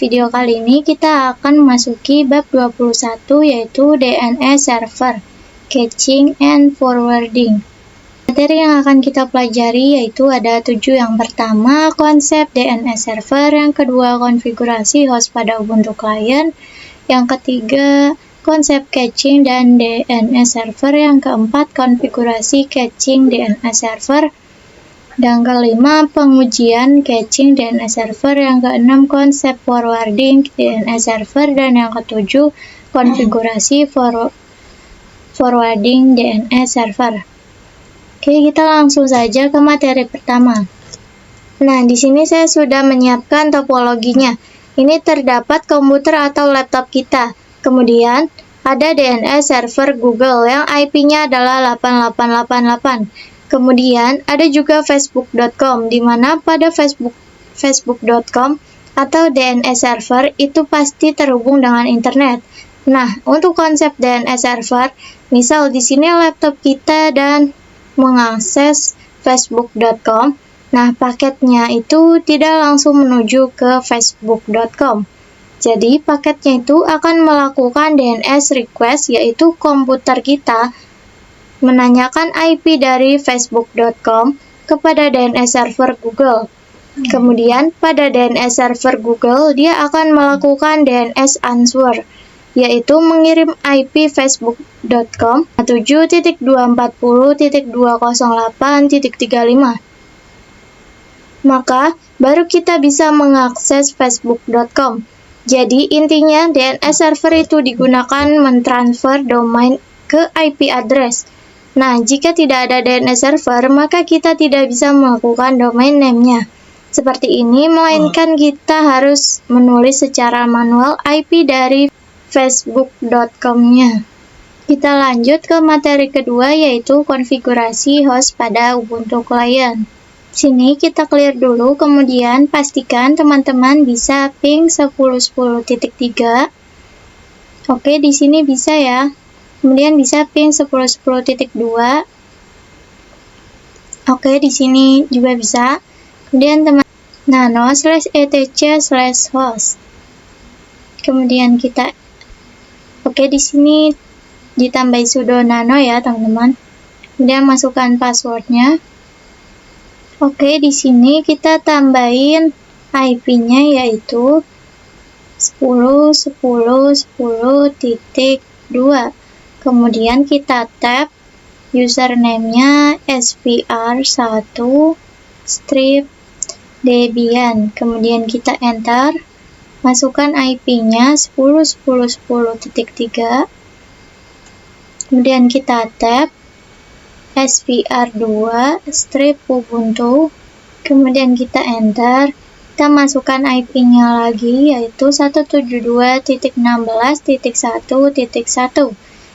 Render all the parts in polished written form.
video kali ini kita akan memasuki bab 21 yaitu DNS Server, Caching and Forwarding. Materi yang akan kita pelajari yaitu ada 7. Yang pertama, konsep DNS Server. Yang kedua, konfigurasi host pada Ubuntu Client. Yang ketiga, konsep caching dan DNS Server. Yang keempat, konfigurasi caching DNS Server. Dan kelima, pengujian caching DNS Server. Yang keenam, konsep forwarding DNS Server. Dan yang ketujuh, konfigurasi forwarding DNS Server. Oke, kita langsung saja ke materi pertama. Nah, di sini saya sudah menyiapkan topologinya. Ini terdapat komputer atau laptop kita. Kemudian, ada DNS server Google yang IP-nya adalah 8888. Kemudian, ada juga facebook.com, di mana pada facebook.com atau DNS server itu pasti terhubung dengan internet. Nah, untuk konsep DNS server, misal di sini laptop kita dan mengakses facebook.com, nah paketnya itu tidak langsung menuju ke facebook.com. Jadi, paketnya itu akan melakukan DNS request, yaitu komputer kita menanyakan IP dari facebook.com kepada DNS server Google. Kemudian, pada DNS server Google, dia akan melakukan DNS answer, yaitu mengirim IP facebook.com 7.240.208.35. Maka, baru kita bisa mengakses facebook.com. Jadi, intinya DNS server itu digunakan mentransfer domain ke IP address. Nah, jika tidak ada DNS server, maka kita tidak bisa melakukan domain name-nya. Seperti ini, melainkan kita harus menulis secara manual IP dari facebook.com-nya. Kita lanjut ke materi kedua, yaitu konfigurasi host pada Ubuntu Client. Sini kita clear dulu, kemudian pastikan teman-teman bisa ping 10.10.3. Oke, di sini bisa ya. Kemudian bisa ping 10.10.2. Oke, di sini juga bisa. Kemudian teman nano/etc/host. Kemudian kita di sini ditambahi sudo nano ya, teman-teman. Kemudian masukkan passwordnya. Oke, di sini kita tambahin IP-nya yaitu 10.10.10.2. Kemudian kita tab username-nya svr1-debian. Kemudian kita enter. Masukkan IP-nya 10.10.10.3. Kemudian kita tab svr2-ubuntu. Kemudian kita enter. Kita masukkan IP-nya lagi yaitu 172.16.1.1.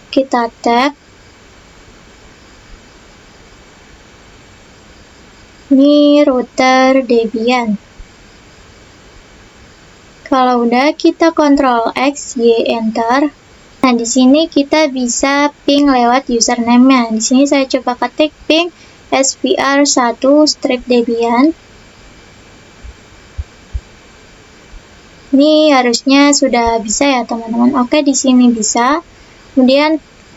Kita tab. Ini router Debian. Kalau udah, kita Ctrl X, Y, enter. Nah, di sini kita bisa ping lewat username-nya. Di sini saya coba ketik ping svr1-debian. Ini harusnya sudah bisa ya, teman-teman. Oke, di sini bisa. Kemudian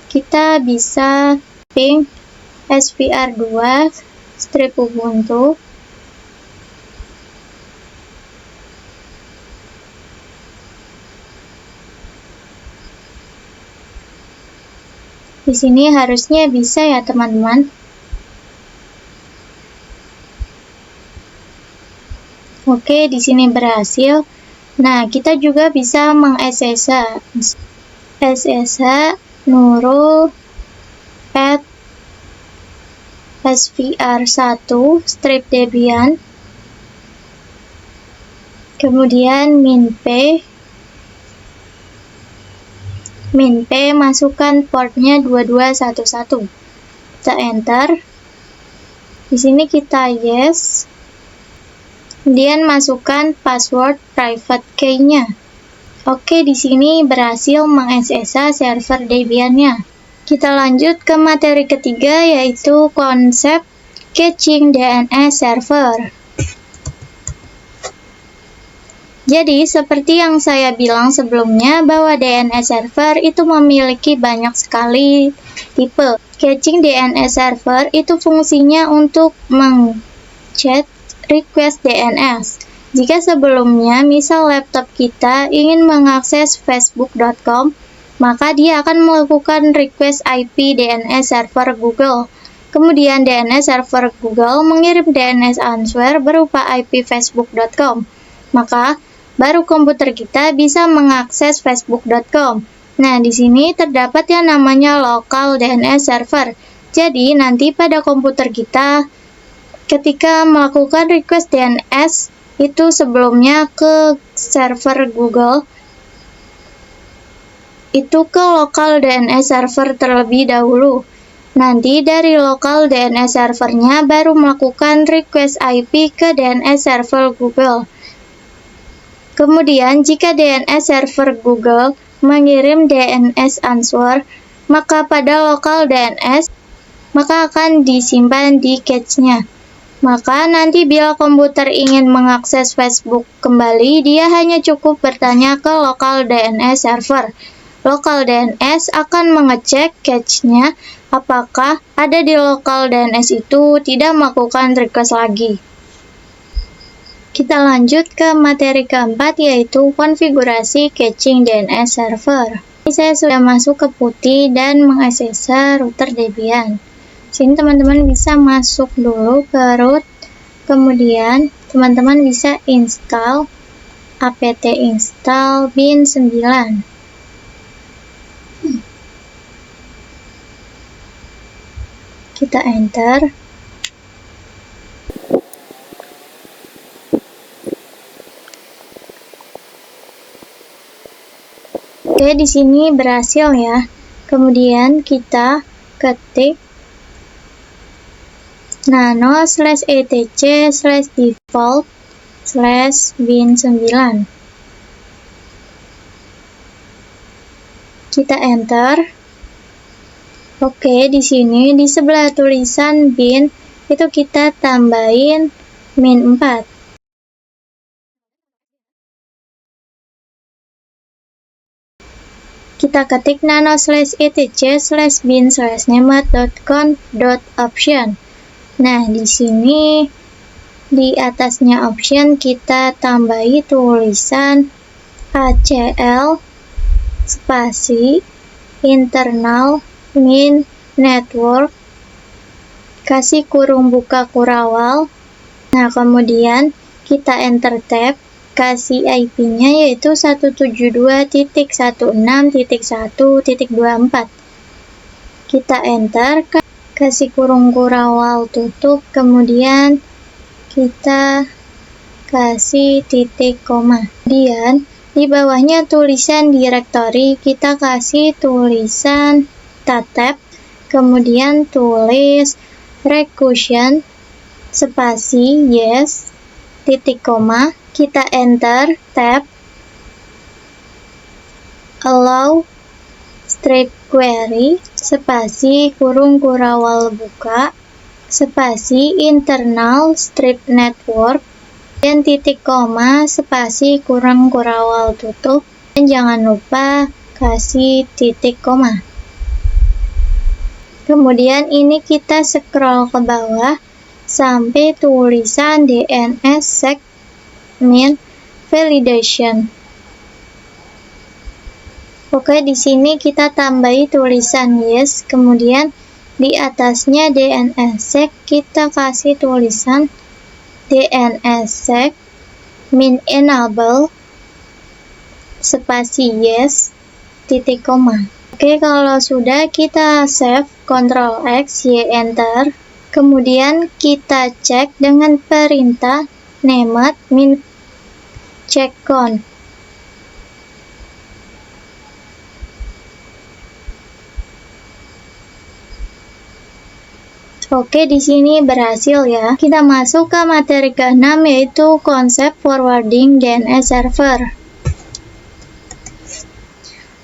kita bisa ping svr2-ubuntu. Di sini harusnya bisa ya, teman-teman. Oke, di sini berhasil. Nah, kita juga bisa meng-SSH. SSH nurul at svr1-debian. Kemudian minp masukkan portnya 2211. Kita enter. Di sini kita yes. Kemudian masukkan password private key-nya. Oke, di sini berhasil meng-SSH server Debian-nya. Kita lanjut ke materi ketiga, yaitu konsep caching DNS server. Jadi, seperti yang saya bilang sebelumnya, bahwa DNS server itu memiliki banyak sekali tipe. Caching DNS server itu fungsinya untuk meng-chat request DNS. Jika sebelumnya, misal laptop kita ingin mengakses facebook.com, maka dia akan melakukan request IP DNS server Google. Kemudian DNS server Google mengirim DNS answer berupa IP facebook.com. Maka baru komputer kita bisa mengakses facebook.com. Nah, di sini terdapat yang namanya local DNS server. Jadi, nanti pada komputer kita ketika melakukan request DNS itu sebelumnya ke server Google, itu ke local DNS server terlebih dahulu. Nanti dari local DNS servernya baru melakukan request IP ke DNS server Google. Kemudian jika DNS server Google mengirim DNS answer, maka pada local DNS maka akan disimpan di cache-nya. Maka nanti bila komputer ingin mengakses Facebook kembali, dia hanya cukup bertanya ke local DNS server. Local DNS akan mengecek cache-nya apakah ada di local DNS itu, tidak melakukan request lagi. Kita lanjut ke materi keempat, yaitu konfigurasi caching DNS server. Ini saya sudah masuk ke PuTTY dan mengakses router Debian. Sini teman-teman bisa masuk dulu ke root, kemudian teman-teman bisa install apt install bin 9. Kita enter. Oke, di sini berhasil ya. Kemudian kita ketik nano/etc/default/bin9. Kita enter. Oke, di sini di sebelah tulisan bin itu kita tambahin -4. Kita ketik nano/etc/bin/name.conf.option. Nah, di sini di atasnya option kita tambahi tulisan ACL spasi internal min network kasih kurung buka kurawal. Nah, kemudian kita enter tab, kasih IP-nya yaitu 172.16.1.24. Kita enter, kasih kurung kurawal tutup, kemudian kita kasih titik koma. Kemudian di bawahnya tulisan directory, kita kasih tulisan tab, kemudian tulis recursion spasi yes titik koma, kita enter tab, allow strip query spasi kurung kurawal buka spasi internal strip network dan titik koma spasi kurung kurawal tutup, dan jangan lupa kasih titik koma. Kemudian ini kita scroll ke bawah sampai tulisan DNS segment validation. Oke, di sini kita tambahi tulisan yes, kemudian di atasnya DNS seg kita kasih tulisan DNS seg min enable spasi yes titik koma. Oke, kalau sudah kita save, Ctrl X, Y, enter. Kemudian kita cek dengan perintah nemad min checkcon. Oke, di sini berhasil ya. Kita masuk ke materi ke-6, yaitu konsep forwarding DNS server.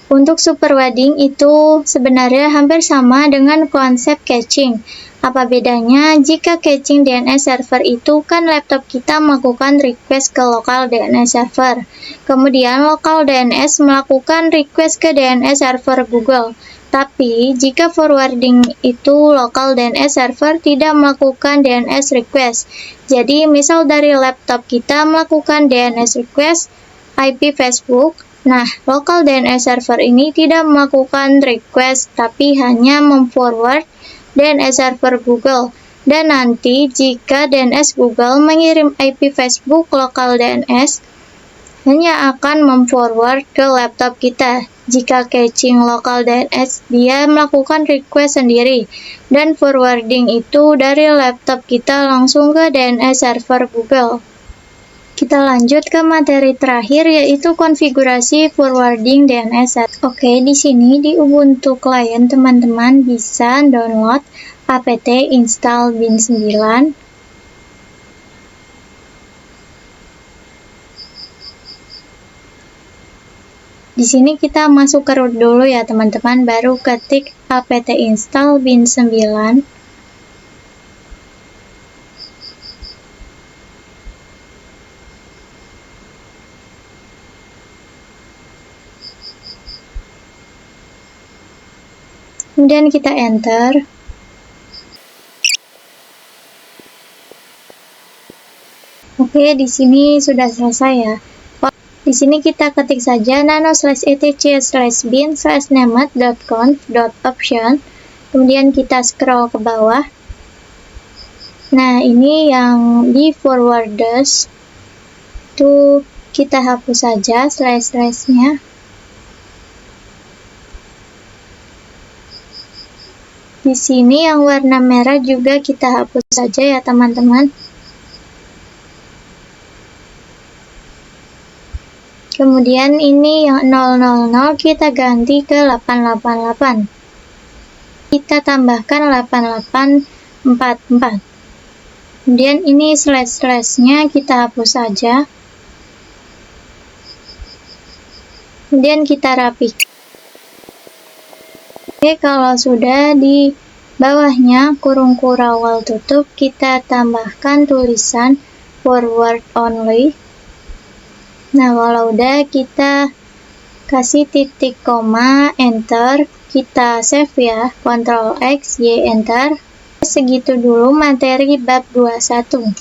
Untuk superwording itu sebenarnya hampir sama dengan konsep caching. Apa bedanya? Jika caching DNS server itu kan laptop kita melakukan request ke local DNS server. Kemudian local DNS melakukan request ke DNS server Google. Tapi jika forwarding itu local DNS server tidak melakukan DNS request. Jadi misal dari laptop kita melakukan DNS request IP Facebook. Nah, local DNS server ini tidak melakukan request, tapi hanya memforward DNS server Google. Dan nanti jika DNS Google mengirim IP Facebook local DNS, hanya akan memforward ke laptop kita. Jika caching local DNS, dia melakukan request sendiri, dan forwarding itu dari laptop kita langsung ke DNS server Google. Kita lanjut ke materi terakhir, yaitu konfigurasi forwarding DNS. Oke, di sini di Ubuntu Client teman-teman bisa download apt install bin 9. Di sini kita masuk ke root dulu ya teman-teman, baru ketik apt install bin 9. Kemudian kita enter. Oke, di sini sudah selesai ya. Di sini kita ketik saja nano/etc/bin/named.conf.option. Kemudian kita scroll ke bawah. Nah, ini yang di forwarders. Itu kita hapus saja slash-nya. Di sini yang warna merah juga kita hapus saja ya teman-teman. Kemudian ini yang 000 kita ganti ke 888. Kita tambahkan 8844. Kemudian ini slash-nya kita hapus saja. Kemudian kita rapikan. Oke, kalau sudah di bawahnya kurung kurawal tutup, kita tambahkan tulisan forward only. Nah, kalau udah kita kasih titik koma, enter, kita save ya, Ctrl X, Y, enter. Segitu dulu materi bab 21.